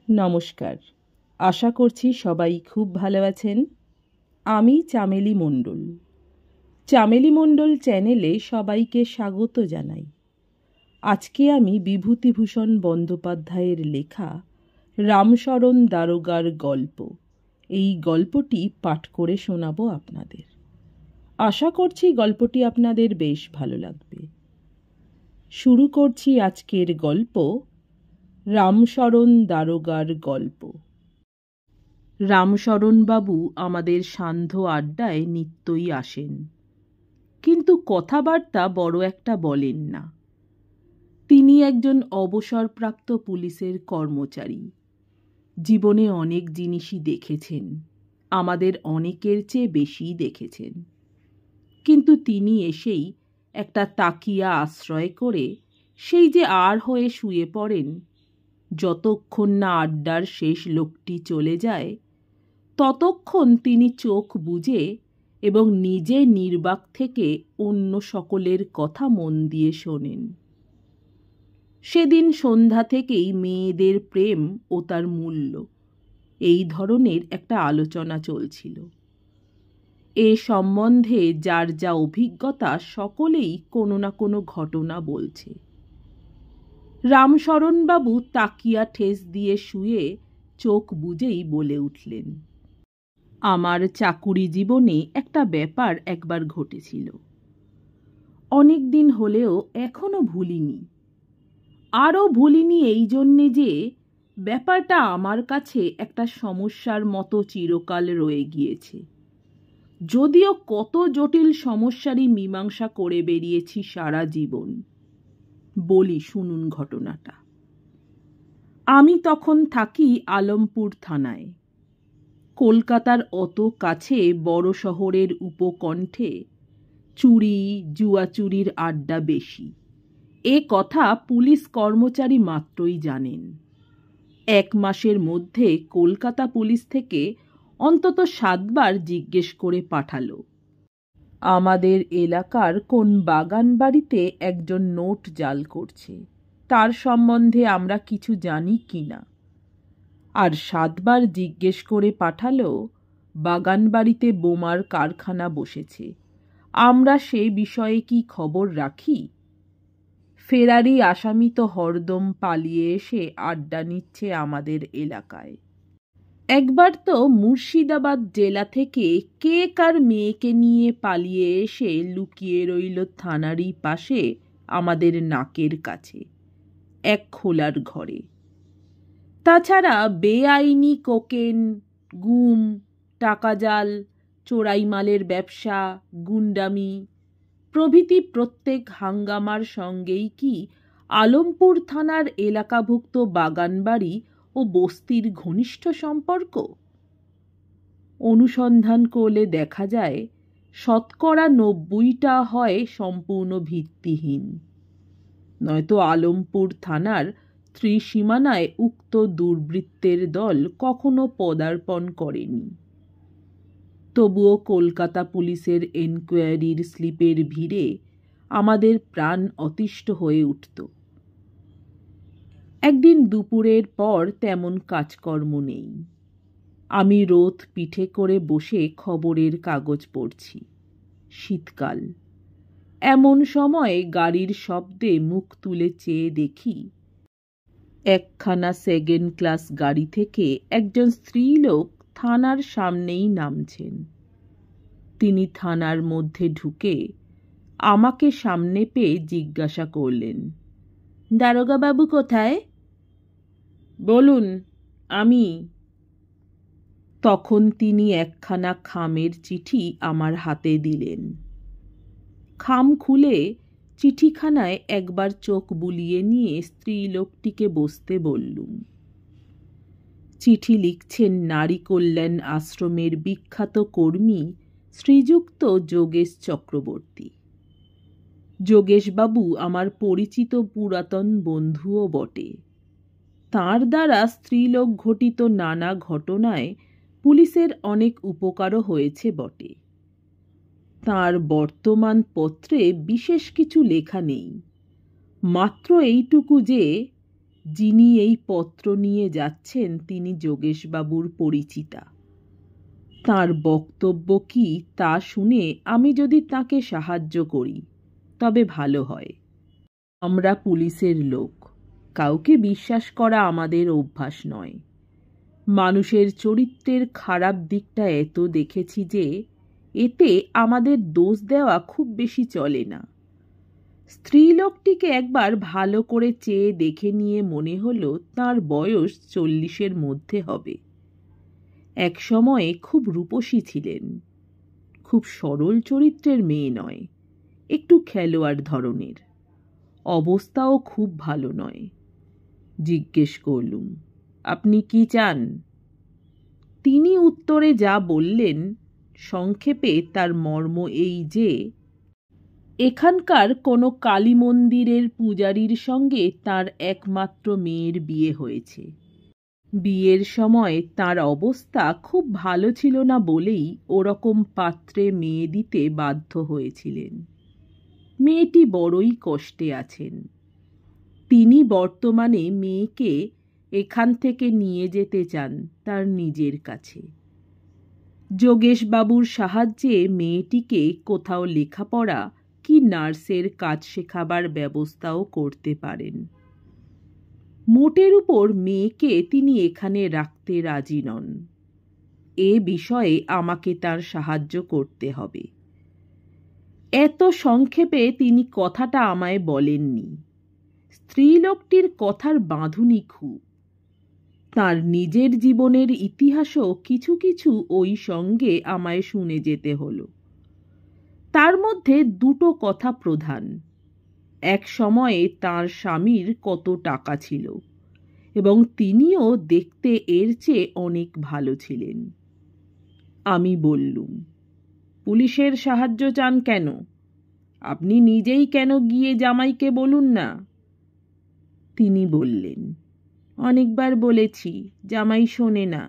নমস্কার, আশা করছি সবাই খুব ভালো আছেন। আমি চামেলি মণ্ডল। চামেলি মণ্ডল চ্যানেলে সবাইকে স্বাগত জানাই। আজকে আমি বিভূতিভূষণ বন্দ্যোপাধ্যায়ের লেখা রামশরণ দারোগার গল্প, এই গল্পটি পাঠ করে শোনাবো আপনাদের। আশা করছি গল্পটি আপনাদের বেশ ভালো লাগবে। শুরু করছি আজকের গল্প, রামশরণ দারোগার গল্প। রামশরণবাবু আমাদের সান্ধ্য আড্ডায় নিত্যই আসেন, কিন্তু কথাবার্তা বড় একটা বলেন না। তিনি একজন অবসরপ্রাপ্ত পুলিশের কর্মচারী। জীবনে অনেক জিনিসই দেখেছেন, আমাদের অনেকের চেয়ে বেশি দেখেছেন। কিন্তু তিনি এসেই একটা তাকিয়া আশ্রয় করে সেই যে আর হয়ে শুয়ে পড়েন, যতক্ষণ না আড্ডার শেষ লোকটি চলে যায় ততক্ষণ তিনি চোখ বুজে এবং নিজে নির্বাক থেকে অন্য সকলের কথা মন দিয়ে শোনেন। সেদিন সন্ধ্যা থেকেই মেয়েদের প্রেম ও তার মূল্য, এই ধরনের একটা আলোচনা চলছিল। এ সম্বন্ধে যার যা অভিজ্ঞতা সকলেই কোনো না কোনো ঘটনা বলছে। রামশরণবাবু তাকিয়া ঠেস দিয়ে শুয়ে চোখ বুজেই বলে উঠলেন, আমার চাকুরি জীবনে একটা ব্যাপার একবার ঘটেছিল। অনেক দিন হলেও এখনো ভুলিনি। আরও ভুলিনি এই জন্যে যে ব্যাপারটা আমার কাছে একটা সমস্যার মতো চিরকাল রয়ে গিয়েছে। যদিও কত জটিল সমস্যারই মীমাংসা করে বেরিয়েছি সারা জীবন। বলি, শুনুন ঘটনাটা। আমি তখন থাকি আলমপুর থানায়। কলকাতার অত কাছে বড় শহরের উপকণ্ঠে চুরি জুয়াচুরির আড্ডা বেশি, এ কথা পুলিশ কর্মচারী মাত্রই জানেন। 1 মাসের মধ্যে কলকাতা পুলিশ থেকে অন্তত 7 বার জিজ্ঞেস করে পাঠালো, আমাদের এলাকার কোন বাগান বাড়িতে একজন নোট জাল করছে, তার সম্বন্ধে আমরা কিছু জানি কিনা। আর 7 বার জিজ্ঞেস করে পাঠালো, বাগান বাড়িতে বোমার কারখানা বসেছে, আমরা সে বিষয়ে কি খবর রাখি? ফেরারি আসামি তো হরদম পালিয়ে এসে আড্ডা নিচ্ছে আমাদের এলাকায়। একবার তো মুর্শিদাবাদ জেলা থেকে কে কার মেয়েকে নিয়ে পালিয়ে এসে লুকিয়ে রইল থানারই পাশে আমাদের নাকের কাছে, এক খোলার ঘরে। তাছাড়া বেআইনি কোকেন, গুম, টাকা জাল, চোরাই মালের ব্যবসা, গুন্ডামি প্রভৃতি প্রত্যেক হাঙ্গামার সঙ্গেই কি আলমপুর থানার এলাকাভুক্ত বাগানবাড়ি ও বস্তির ঘনিষ্ঠ সম্পর্ক? অনুসন্ধান করলে দেখা যায় 90% হয় সম্পূর্ণ ভিত্তিহীন, নয়তো আলমপুর থানার ত্রিসীমানায় উক্ত দুর্বৃত্তের দল কখনো পদার্পণ করেনি। তবুও কলকাতা পুলিশের এনকোয়ারির স্লিপের ভিড়ে আমাদের প্রাণ অতিষ্ঠ হয়ে উঠত। একদিন দুপুরের পর তেমন কাজকর্ম নেই। আমি রোদ পিঠে করে বসে খবরের কাগজ পড়ছি। শীতকাল। এমন সময় গাড়ির শব্দে মুখ তুলে চেয়ে দেখি, একখানা 2nd ক্লাস গাড়ি থেকে একজন স্ত্রীলোক থানার সামনেই নামছেন। তিনি থানার মধ্যে ঢুকে আমাকে সামনে পেয়ে জিজ্ঞাসা করলেন, দারোগাবাবু কোথায়? বলুন, আমি। তখন তিনি একখানা খামের চিঠি আমার হাতে দিলেন। খাম খুলে চিঠিখানায় একবার চোখ বুলিয়ে নিয়ে স্ত্রীলোকটিকে বসতে বললুম। চিঠি লিখছেন নারী কল্যাণ আশ্রমের বিখ্যাত কর্মী শ্রীযুক্ত যোগেশ চক্রবর্তী। যোগেশবাবু আমার পরিচিত পুরাতন বন্ধুও বটে। তাঁর দ্বারা স্ত্রীলোক ঘটিত নানা ঘটনায় পুলিশের অনেক উপকারও হয়েছে বটে। তাঁর বর্তমান পত্রে বিশেষ কিছু লেখা নেই, মাত্র এইটুকু যে যিনি এই পত্র নিয়ে যাচ্ছেন তিনি যোগেশবাবুর পরিচিতা। তাঁর বক্তব্য কি তা শুনে আমি যদি তাকে সাহায্য করি তবে ভালো হয়। আমরা পুলিশের লোক, কাউকে বিশ্বাস করা আমাদের অভ্যাস নয়। মানুষের চরিত্রের খারাপ দিকটা এত দেখেছি যে এতে আমাদের দোষ দেওয়া খুব বেশি চলে না। স্ত্রীলোকটিকে একবার ভালো করে চেয়ে দেখে নিয়ে মনে হলো তার বয়স 40-এর মধ্যে হবে। এক সময়ে খুব রূপসী ছিলেন। খুব সরল চরিত্রের মেয়ে নয়, একটু খেলোয়াড় ধরনের। অবস্থাও খুব ভালো নয়। জিজ্ঞেস করলুম, আপনি কি চান? তিনি উত্তরে যা বললেন সংক্ষেপে তার মর্ম এই যে এখানকার কোনো কালী মন্দিরের পূজারীর সঙ্গে তার একমাত্র মেয়ের বিয়ে হয়েছে। বিয়ের সময় তার অবস্থা খুব ভালো ছিল না বলেই ওরকম পাত্রে মেয়ে দিতে বাধ্য হয়েছিলেন। মেয়েটি বড়ই কষ্টে আছেন। তিনি বর্তমানে মেয়েকে এখান থেকে নিয়ে যেতে চান তার নিজের কাছে। যোগেশবাবুর সাহায্যে মেয়েটিকে কোথাও লেখাপড়া কি নার্সের কাজ শেখাবার ব্যবস্থাও করতে পারেন। মোটের উপর মেয়েকে তিনি এখানে রাখতে রাজি নন। এ বিষয়ে আমাকে তার সাহায্য করতে হবে। এত সংক্ষেপে তিনি কথাটা আমায় বলেননি। স্ত্রীলোকটির কথার বাঁধুনি খুব। তার নিজের জীবনের ইতিহাসও কিছু কিছু ওই সঙ্গে আমায় শুনে যেতে হলো। তার মধ্যে দুটো কথা প্রধান। এক সময়ে তার স্বামীর কত টাকা ছিল এবং তিনিও দেখতে এর চেয়ে অনেক ভালো ছিলেন। আমি বললুম, পুলিশের সাহায্য চান কেন? আপনি নিজেই কেন গিয়ে জামাইকে বলুন না? তিনি বললেন, অনেকবার বলেছি, জামাই শোনে না।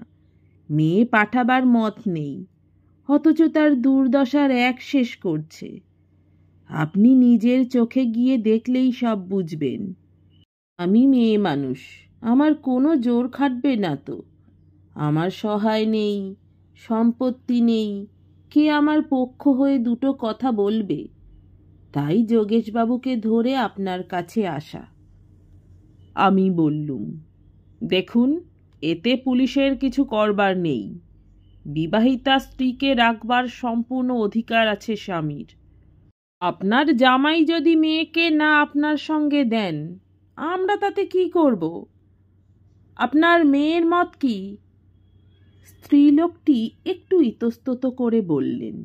মেয়ে পাঠাবার মত নেই, অথচ তার দুর্দশার এক শেষ করছে। আপনি নিজের চোখে গিয়ে দেখলেই সব বুঝবেন। আমি মেয়ে মানুষ, আমার কোনো জোর খাটবে না তো। আমার সহায় নেই, সম্পত্তি নেই, কে আমার পক্ষ হয়ে দুটো কথা বলবে? তাই যোগেশবাবুকে ধরে আপনার কাছে আসা। আমি বললুম, দেখুন, এতে পুলিশের কিছু করবার নেই। বিবাহিতা স্ত্রীকে রাখবার সম্পূর্ণ অধিকার আছে স্বামীর। আপনার জামাই যদি মেয়েকে না আপনার সঙ্গে দেন, আমরা তাতে কি করব? আপনার মেয়ের মত কি? স্ত্রীলোকটি একটু ইতস্তত করে বললেন,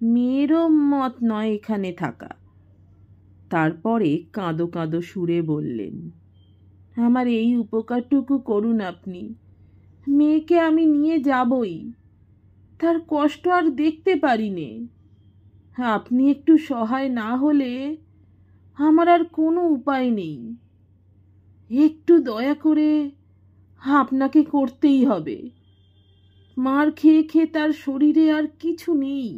মেয়েরও মত নয় এখানে থাকা। তারপরে কাঁদো কাঁদো সুরে বললেন, আমার এই উপকারটুকু করুন আপনি। মেয়েকে আমি নিয়ে যাবই, তার কষ্ট আর দেখতে পারি নে। আপনি একটু সহায় না হলে আমার আর কোনো উপায় নেই। একটু দয়া করে আপনাকে করতেই হবে। মার খেয়ে খেয়ে তার শরীরে আর কিছু নেই।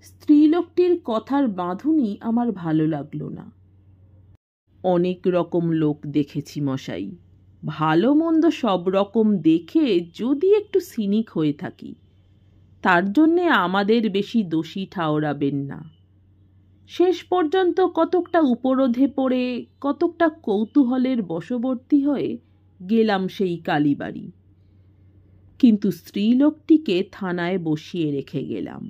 স্ত্রীলোকটির কথার বাঁধুনি আমার ভালো লাগলো না। অনেক রকম লোক দেখেছি মশাই, ভালো মন্দ সব রকম দেখে যদি একটু সিনিক হয়ে থাকি, তার জন্যে আমাদের বেশি দোষী ঠাওরাবেন না। শেষ পর্যন্ত কতকটা উপরোধে পড়ে, কতকটা কৌতূহলের বশবর্তী হয়ে গেলাম সেই কালীবাড়ি। কিন্তু স্ত্রীলোকটিকে থানায় বসিয়ে রেখে গেলাম।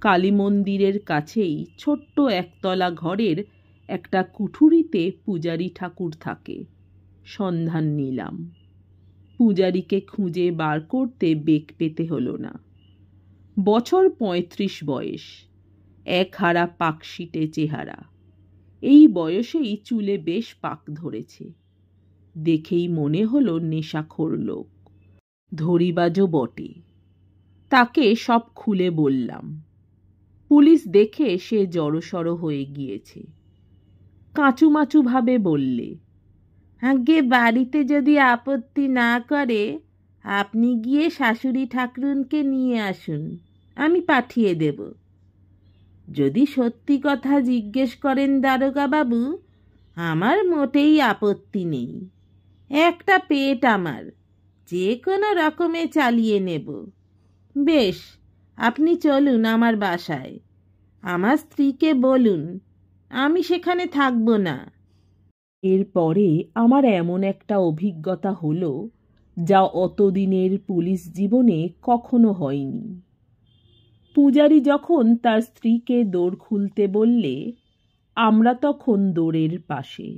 কালী মন্দিরের কাছেই ছোট্ট একতলা ঘরের একটা কুঠুরিতে পূজারী ঠাকুর থাকে। সন্ধান নিলাম। পূজারীকে খুঁজে বার করতে বেগ পেতে হলো না। বছর 35 বয়স, একহারা পাকশিটে চেহারা। এই বয়সেই চুলে বেশ পাক ধরেছে। দেখেই মনে হলো নেশাখোর লোক, ধরিবাজও বটে। তাকে সব খুলে বললাম। পুলিশ দেখে সে জড়সড় হয়ে গিয়েছে। কাঁচুমাচু ভাবে বললে, আগে বাড়িতে যদি আপত্তি না করে আপনি গিয়ে শাশুড়ি ঠাকরুনকে নিয়ে আসুন, আমি পাঠিয়ে দেব। যদি সত্যি কথা জিজ্ঞেস করেন দারোগা বাবু, আমার মোটেই আপত্তি নেই। একটা পেট আমার, যে কোনো রকমে চালিয়ে নেব। বেশ, আপনি চলুন আমার বাসায়। আমার স্ত্রীকে বলুন আমি সেখানে থাকব না। এরপরে আমার এমন একটা অভিজ্ঞতা হলো যা অতদিনের পুলিশ জীবনে কখনো হয়নি। পূজারী যখন তার স্ত্রীকে দোর খুলতে বললে, আমরা তখন দোরের পাশে,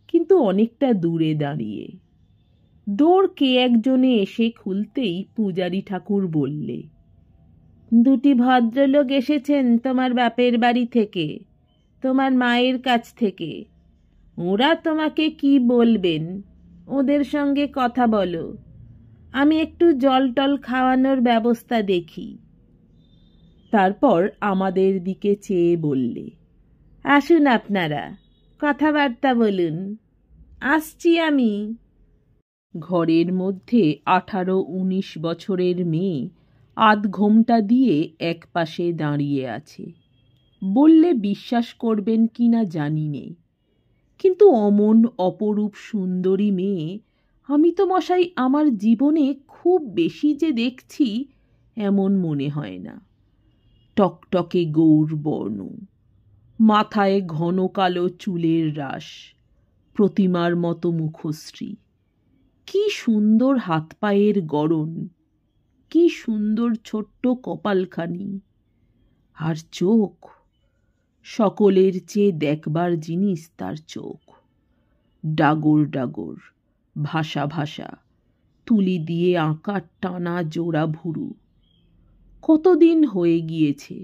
কিন্তু অনেকটা দূরে দাঁড়িয়ে। দোর কে একজনে এসে খুলতেই পূজারী ঠাকুর বললে, দুটি ভদ্রলোক এসেছেন তোমার বাপের বাড়ি থেকে, তোমার মায়ের কাছ থেকে। ওরা তোমাকে কি বলবেন, ওদের সঙ্গে কথা বলো। আমি একটু জল টল খাওয়ানোর ব্যবস্থা দেখি। তারপর আমাদের দিকে চেয়ে বললে, আসুন আপনারা, কথাবার্তা বলুন, আসছি আমি। ঘরের মধ্যে 18-19 বছরের মেয়ে আধ ঘোমটা দিয়ে এক পাশে দাঁড়িয়ে আছে। বললে বিশ্বাস করবেন কি না জানি নে, কিন্তু অমন অপরূপ সুন্দরী মেয়ে আমি তো মশাই আমার জীবনে খুব বেশি যে দেখছি এমন মনে হয় না। টকটকে গৌর বর্ণ, মাথায় ঘন কালো চুলের রাশ, প্রতিমার মতো মুখশ্রী, কি সুন্দর হাত পায়ের গড়ন, কি সুন্দর ছোট্ট কপালখানি, আর চোখ, সকলের চেয়ে দেখবার জিনিস তার চোখ। ডাগর ডাগর, ভাসা ভাসা, তুলি দিয়ে আঁকা টানা জোড়া ভুরু। কতদিন হয়ে গিয়েছে,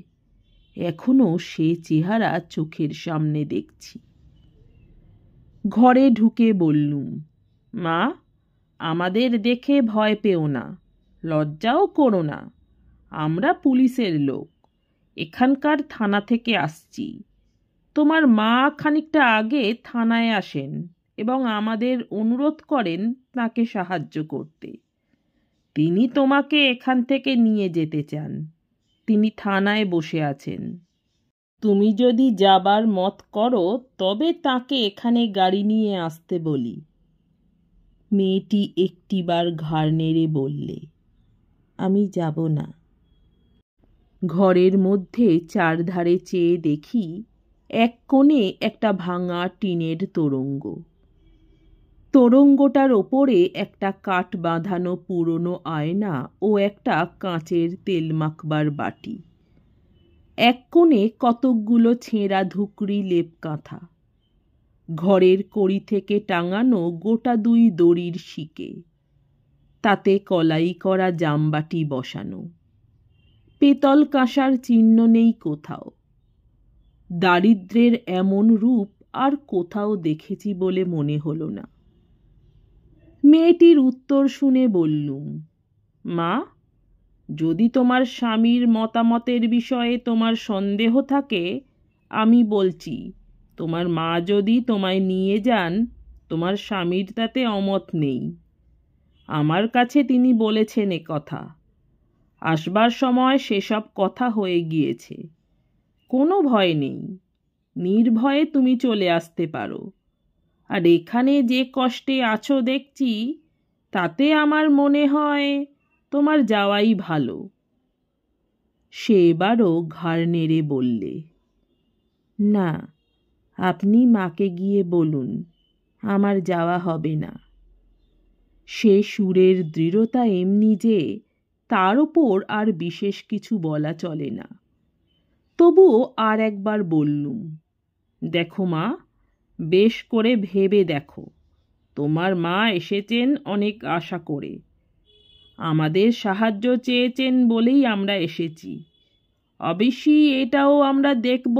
এখনো সে চেহারা চোখের সামনে দেখছি। ঘরে ঢুকে বললুম, মা, আমাদের দেখে ভয় পেও না, লজ্জাও করো না। আমরা পুলিশের লোক, এখানকার থানা থেকে আসছি। তোমার মা খানিকটা আগে থানায় আসেন এবং আমাদের অনুরোধ করেন তাকে সাহায্য করতে। তিনি তোমাকে এখান থেকে নিয়ে যেতে চান। তিনি থানায় বসে আছেন। তুমি যদি যাবার মত করো তবে তাকে এখানে গাড়ি নিয়ে আসতে বলি। মেয়েটি একটিবার ঘাড় নেড়ে বললে, আমি যাব না। ঘরের মধ্যে চারধারে চেয়ে দেখি এক কোণে একটা ভাঙা টিনের তোরঙ্গ। তোরঙ্গটার ওপরে একটা কাঠ বাঁধানো পুরনো আয়না ও একটা কাঁচের তেল মাখবার বাটি। এক কোণে কতকগুলো ছেঁড়া ধুকরি লেপ কাঁথা। ঘরের কড়ি থেকে টাঙানো গোটা 2 দড়ির শিকে, তাতে কলাই করা জামবাটি বসানো। পেতল কাঁসার চিহ্ন নেই কোথাও। দারিদ্র্যের এমন রূপ আর কোথাও দেখেছি বলে মনে হলো না। মেয়েটির উত্তর শুনে বললুম, মা, যদি তোমার স্বামীর মতামতের বিষয়ে তোমার সন্দেহ থাকে, আমি বলছি, তোমার মা যদি তোমায় নিয়ে যান, তোমার স্বামীর তাতে অমত নেই। আমার কাছে তিনি বলেছেন এ কথা। আসবার সময় সেসব কথা হয়ে গিয়েছে। কোনো ভয় নেই, নির্ভয়ে তুমি চলে আসতে পারো। আর এখানে যে কষ্টে আছো দেখছি, তাতে আমার মনে হয় তোমার যাওয়াই ভালো। সে এবারও ঘাড় নেড়ে বললে, না, আপনি মাকে গিয়ে বলুন আমার যাওয়া হবে না। সে সুরের দৃঢ়তা এমনি যে তার ওপর আর বিশেষ কিছু বলা চলে না। তবুও আর একবার বললুম, দেখো মা, বেশ করে ভেবে দেখো। তোমার মা এসেছেন অনেক আশা করে, আমাদের সাহায্য চেয়েছেন বলেই আমরা এসেছি। অবশ্যই এটাও আমরা দেখব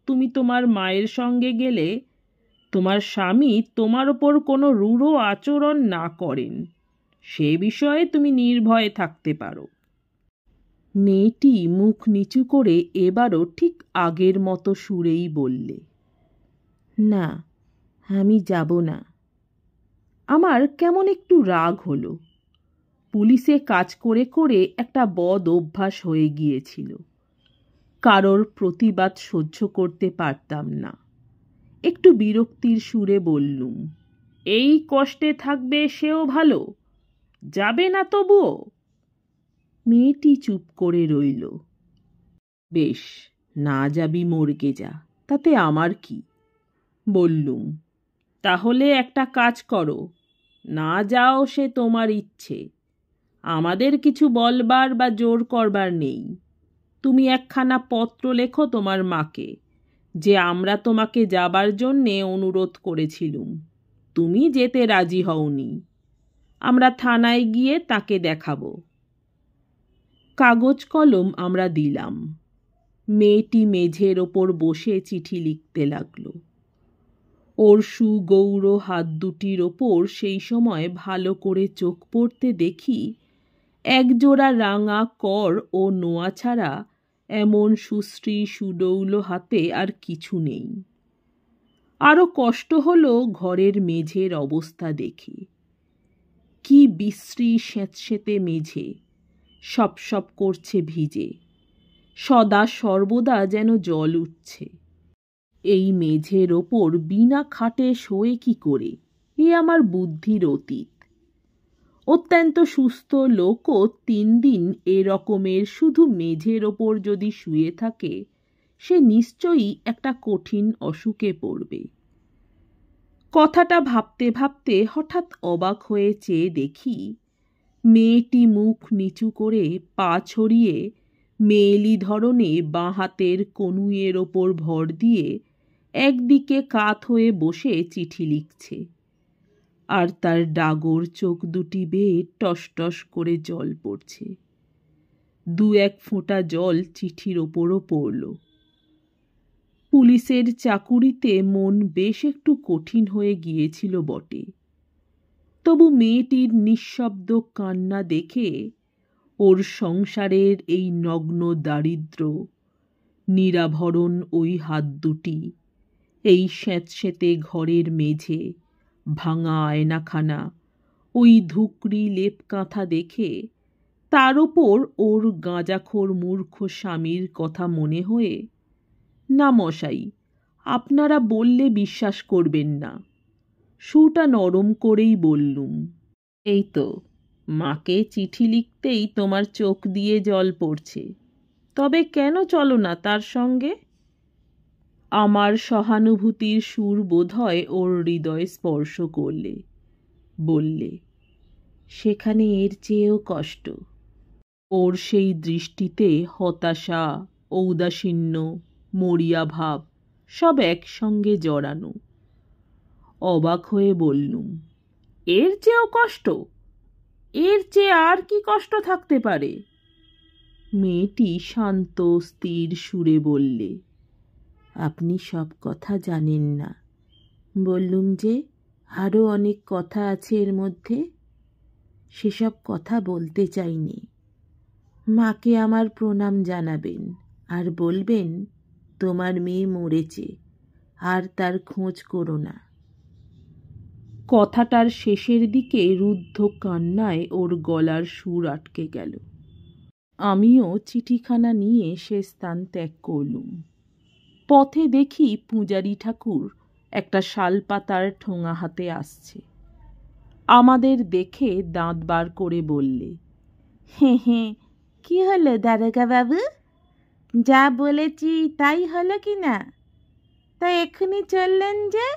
তুমি তোমার মায়ের সঙ্গে গেলে তোমার স্বামী তোমার ওপর কোনো রূঢ় আচরণ না করেন। সে বিষয়ে তুমি নির্ভয়ে থাকতে পারো। মেয়েটি মুখ নিচু করে এবারও ঠিক আগের মতো সুরেই বললে, না, আমি যাব না। আমার কেমন একটু রাগ হলো। পুলিশে কাজ করে করে একটা বদ অভ্যাস হয়ে গিয়েছিল। কারোর প্রতিবাদ সহ্য করতে পারতাম না। একটু বিরক্তির সুরে বললুম, এই কষ্টে থাকবে সেও ভালো, যাবে না তবুও? মেয়েটি চুপ করে রইল। বেশ, না যাবি মর্গে যা, তাতে আমার কি, বললুম। তাহলে একটা কাজ করো, না যাও সে তোমার ইচ্ছে, আমাদের কিছু বলবার বা জোর করবার নেই। তুমি একখানা পত্র লেখো তোমার মাকে যে আমরা তোমাকে যাবার জন্যে অনুরোধ করেছিলুম, তুমি যেতে রাজি হওনি। আমরা থানায় গিয়ে তাকে দেখাবো। কাগজ কলম আমরা দিলাম। মেয়েটি মেঝের ওপর বসে চিঠি লিখতে লাগল। ওর সুগৌর হাত দুটির ওপর সেই সময় ভালো করে চোখ পড়তে দেখি একজোড়া রাঙা কর ও নোয়া ছাড়া এমন সুশ্রী সুডৌল হাতে আর কিছু নেই। আরও কষ্ট হলো ঘরের মেঝের অবস্থা দেখে। কি বিশ্রী স্যাঁতসেঁতে মেঝে, সপ সপ করছে ভিজে, সদা সর্বদা যেন জল উঠছে। এই মেঝের ওপর বিনা খাটে শোয়ে কি করে, এ আমার বুদ্ধির অতীত। অত্যন্ত সুস্থ লোকও 3 দিন এরকমের শুধু মেঝের ওপর যদি শুয়ে থাকে, সে নিশ্চয়ই একটা কঠিন অসুখে পড়বে। কথাটা ভাবতে ভাবতে হঠাৎ অবাক হয়ে চেয়ে দেখি মেয়েটি মুখ নিচু করে পা ছড়িয়ে মেয়েলি ধরনে বাঁ হাতের কনুইয়ের ওপর ভর দিয়ে একদিকে কাত হয়ে বসে চিঠি লিখছে, আর তার ডাগর চোখ দুটি বেয়ে টস টস করে জল পড়ছে। 2-1 ফোঁটা জল চিঠির ওপরও পড়ল। পুলিশের চাকুরিতে মন বেশ একটু কঠিন হয়ে গিয়েছিল বটে, তবু মেয়েটির নিঃশব্দ কান্না দেখে ওর সংসারের এই নগ্ন দারিদ্র্য, নিরাভরণ ওই হাত দুটি, এই স্যাঁতস্যাঁতে ঘরের মেঝে, ভাঙা আয়নাখানা, ওই ধুকরি লেপ কাঁথা দেখে তার ওপর ওর গাঁজাখোর মূর্খ স্বামীর কথা মনে হয়ে, না মশাই, আপনারা বললে বিশ্বাস করবেন না, সুরটা নরম করেই বললুম, এই তো মাকে চিঠি লিখতেই তোমার চোখ দিয়ে জল পড়ছে, তবে কেন চলো না তার সঙ্গে? আমার সহানুভূতির সুর বোধহয় ওর হৃদয় স্পর্শ করলে। বললে, সেখানে এর চেয়েও কষ্ট। ওর সেই দৃষ্টিতে হতাশা, ঔদাসীন্য, মরিয়া ভাব সব একসঙ্গে জড়ানো। অবাক হয়ে বললুম, এর চেয়েও কষ্ট? এর চেয়ে আর কি কষ্ট থাকতে পারে? মেয়েটি শান্ত স্থির সুরে বললে, আপনি সব কথা জানেন না। বললুম যে আরও অনেক কথা আছে এর মধ্যে, সেসব কথা বলতে চাইনি। মাকে আমার প্রণাম জানাবেন, আর বলবেন তোমার মেয়ে মরেছে, আর তার খোঁজ করো না। কথাটার শেষের দিকে রুদ্ধ কান্নায় ওর গলার সুর আটকে গেল। আমিও চিঠিখানা নিয়ে সে স্থান ত্যাগ করলুম। পথে দেখি পূজারী ঠাকুর একটা শালপাতার ঠোঙা হাতে আসছে। আমাদের দেখে দাঁত বার করে বললে, হে, কি হলো দারোগা বাবু, যা বলেছি তাই হলো কি না? তা এক্ষুনি চললেন যে,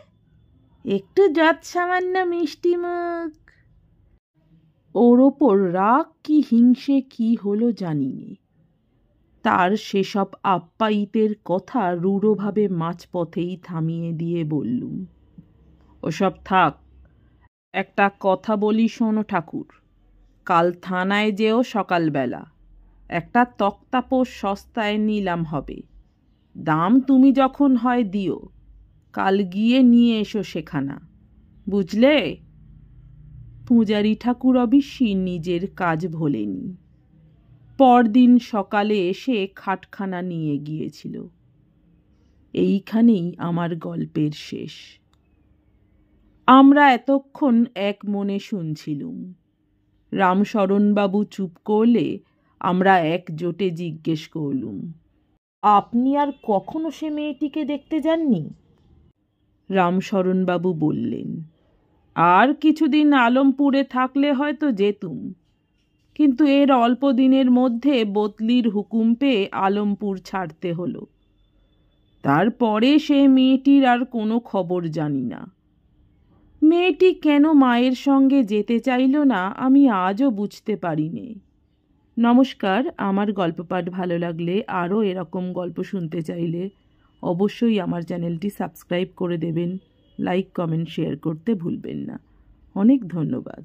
একটু যৎ সামান্য মিষ্টি মুখ। ওর ওপর রাগ কি হিংসে কি হলো জানি নে, তার সেসব আপ্যায়িতের কথা রূঢ়ভাবে মাঝপথেই থামিয়ে দিয়ে বললুম, ওসব থাক, একটা কথা বলি শোনো ঠাকুর, কাল থানায় যেও সকালবেলা, একটা তক্তাপোষ সস্তায় নিলাম হবে, দাম তুমি যখন হয় দিও, কাল গিয়ে নিয়ে এসো সেখানা, বুঝলে? পূজারী ঠাকুর অবশ্যই নিজের কাজ ভোলেনি। পরদিন সকালে এসে খাটখানা নিয়ে গিয়েছিল। এইখানেই আমার গল্পের শেষ। আমরা এতক্ষণ এক মনে শুনছিলুম। রামশরণবাবু চুপ করলে আমরা একজোটে জিজ্ঞেস করলুম, আপনি আর কখনো সে মেয়েটিকে দেখতে যাননি? রামশরণবাবু বললেন, আর কিছুদিন আলমপুরে থাকলে হয়তো যেতুম, কিন্তু এর অল্প দিনের মধ্যে বদলির হুকুম পেয়ে আলমপুর ছাড়তে হলো। তারপরে সে মেয়েটির আর কোনো খবর জানি না। মেয়েটি কেন মায়ের সঙ্গে যেতে চাইল না আমি আজও বুঝতে পারিনি। নমস্কার। আমার গল্প পাঠ ভালো লাগলে, আরও এরকম গল্প শুনতে চাইলে অবশ্যই আমার চ্যানেলটি সাবস্ক্রাইব করে দেবেন। লাইক, কমেন্ট, শেয়ার করতে ভুলবেন না। অনেক ধন্যবাদ।